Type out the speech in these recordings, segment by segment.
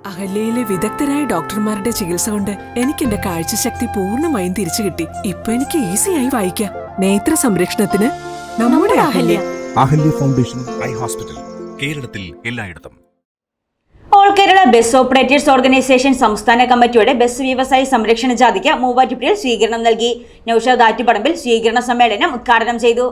അഹല്യയിലെ വിദഗ്ധരായ ഡോക്ടർമാരുടെ ചികിത്സ കൊണ്ട് എനിക്ക് എന്റെ കാഴ്ചശക്തി പൂർണ്ണമായും തിരിച്ചു കിട്ടി. ഇപ്പൊ എനിക്ക് ഈസിയായി വായിക്കാം. നേത്ര സംരക്ഷണത്തിന് നമ്മുടെ Ahalya. Ahalya foundation eye hospital, കേരളത്തിൽ എല്ലായിടത്തും. All Kerala bus operators organisation സംസ്ഥാന കമ്മിറ്റിയുടെ ബസ് വ്യവസായ സംരക്ഷണ ജാഥയ്ക്ക് മൂവാറ്റുപുഴയിൽ സ്വീകരണം നൽകി. നൌഷാദ് ആറ്റുപറമ്പിൽ സ്വീകരണ സമ്മേളനം ഉദ്ഘാടനം ചെയ്തു.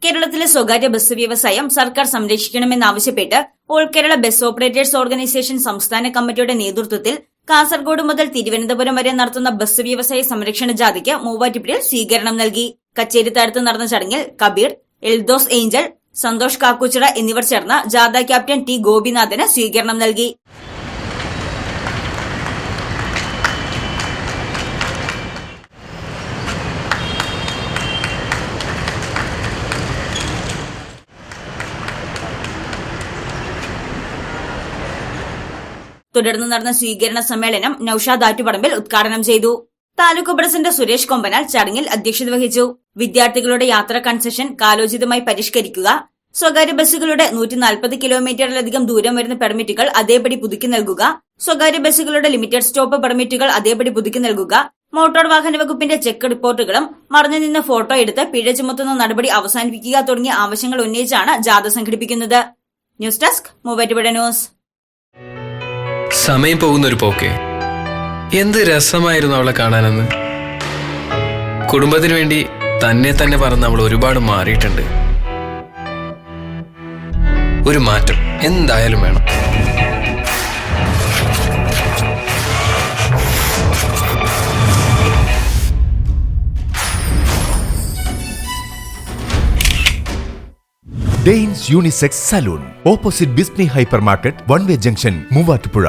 കേരളത്തിലെ സ്വകാര്യ ബസ് വ്യവസായം സർക്കാർ സംരക്ഷിക്കണമെന്നാവശ്യപ്പെട്ട് all Kerala bus operators organisation സംസ്ഥാന കമ്മിറ്റിയുടെ നേതൃത്വത്തിൽ കാസർഗോഡ് മുതൽ തിരുവനന്തപുരം വരെ നടത്തുന്ന ബസ് വ്യവസായ സംരക്ഷണ ജാഥയ്ക്ക് മൂവാറ്റുപുഴയിൽ സ്വീകരണം നൽകി. കച്ചേരിത്താഴത്ത് നടന്ന ചടങ്ങിൽ കബീർ, എൽദോസ് ഏഞ്ചൽ, സന്തോഷ് കാക്കുച്ചിറ എന്നിവർ ചേർന്ന് ജാഥ ക്യാപ്റ്റൻ ടി ഗോപിനാഥന് സ്വീകരണം നൽകി. തുടർന്ന് നടന്ന സ്വീകരണ സമ്മേളനം നൌഷാദ് ആറ്റുപറമ്പിൽ ഉദ്ഘാടനം ചെയ്തു. താലൂക്ക് പ്രസിഡന്റ് സുരേഷ് കൊമ്പനാൽ ചടങ്ങിൽ അധ്യക്ഷത വഹിച്ചു. വിദ്യാർത്ഥികളുടെ യാത്രാ കൺസെഷൻ കാലോചിതമായി പരിഷ്കരിക്കുക, സ്വകാര്യ ബസ്സുകളുടെ 140 കിലോമീറ്ററിലധികം ദൂരം വരുന്ന പെർമിറ്റുകൾ അതേപടി പുതുക്കി നൽകുക, സ്വകാര്യ ബസ്സുകളുടെ ലിമിറ്റഡ് സ്റ്റോപ്പ് പെർമിറ്റുകൾ അതേപടി പുതുക്കി നൽകുക, മോട്ടോർ വാഹന വകുപ്പിന്റെ ചെക്ക് റിപ്പോർട്ടുകളും മറഞ്ഞു നിന്ന് ഫോട്ടോ എടുത്ത് പിഴ ചുമത്തുന്ന നടപടി അവസാനിപ്പിക്കുക തുടങ്ങിയ ആവശ്യങ്ങൾ ഉന്നയിച്ചാണ് ജാഥ സംഘടിപ്പിക്കുന്നത്. News desk Muvattupuzha news. സമയം പോകുന്നൊരു പോക്കെ. എന്ത് രസമായിരുന്നു അവളെ കാണാനെന്ന്. കുടുംബത്തിന് വേണ്ടി തന്നെ പറഞ്ഞ് അവൾ ഒരുപാട് മാറിയിട്ടുണ്ട്. ഒരു മാറ്റം എന്തായാലും വേണം. Dane's unisex salon, opposite Bismi hyper market, one way junction, Muvattupuzha.